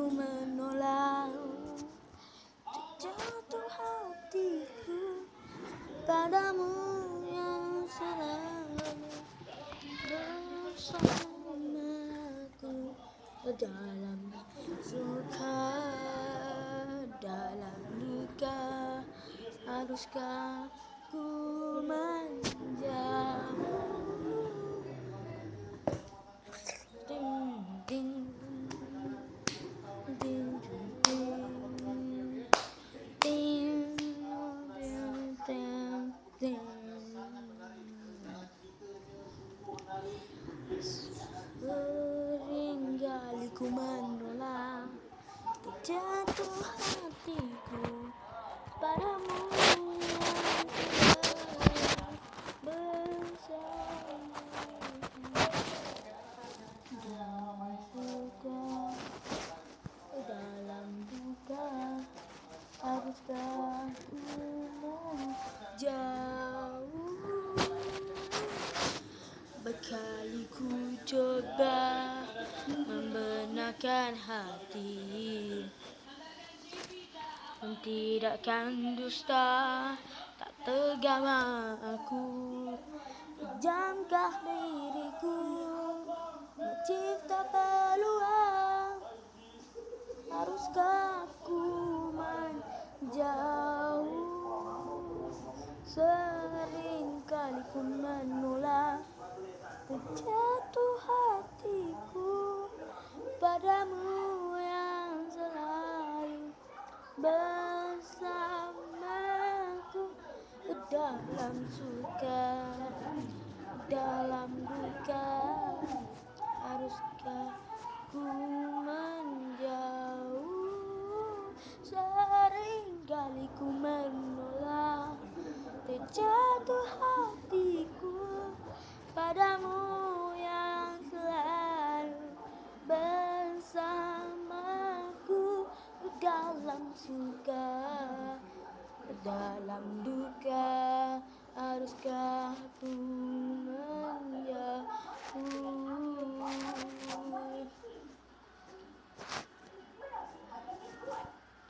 ku menolak, terjatuh hatiku padamu yang selalu bersamaku dalam suka, dalam duka. Haruskah ku menjauh? Ding, ding, ding, ding, ding, ding, ding. Seringkali ku menolak, terjatuh hatiku padamu yang bersamaku dalam suka, dalam duka. Haruskah ku menjauh? Berkali ku coba membenarkan hati, mentidakkan dusta, tak tergama aku. Pejamkah diriku mencipta peluang? Haruskah ku menjauh? Seringkali ku menolak, terjatuh hatiku padamu yang selalu bersamaku dalam suka, dalam duka. Haruskah ku menjauh? Seringkali ku menolak, terjatuh hatiku padamu yang selalu bersamaku dalam suka, dalam duka. Haruskah ku menjauh?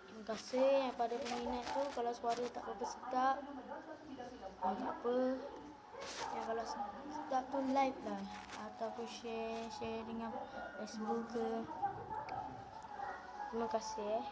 Terima kasih yang pada peminat tu. Kalau suara tak apa sedap, tak apa. Yang kalau sedap tu like lah, ataupun share dengan Facebook ke. Terima kasih.